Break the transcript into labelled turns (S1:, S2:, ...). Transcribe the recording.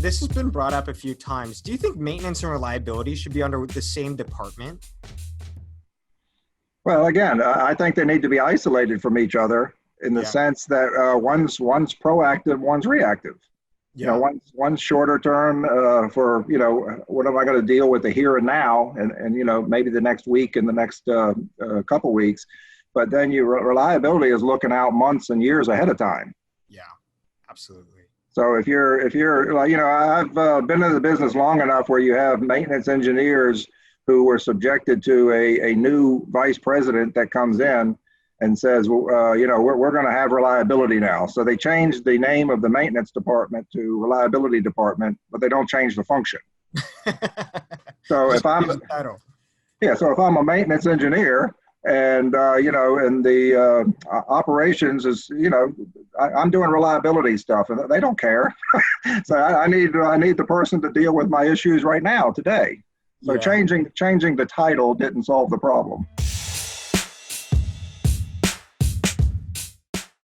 S1: this has been brought up a few times. Do you think maintenance and reliability should be under the same department?
S2: Well, again, I think they need to be isolated from each other in the sense that one's proactive, one's reactive. You know, one's shorter term for, you know, what am I going to deal with the here and now, and you know, maybe the next week and the next couple weeks. But then your reliability is looking out months and years ahead of time.
S1: Yeah, absolutely.
S2: So if you're like, you know, I've been in the business long enough where you have maintenance engineers who were subjected to a new vice president that comes in and says, you know, we're going to have reliability now. So they changed the name of the maintenance department to reliability department, but they don't change the function. So if I'm a maintenance engineer and, you know, and the operations is, you know, I'm doing reliability stuff and they don't care. So I need the person to deal with my issues right now, today. So changing the title didn't solve the problem.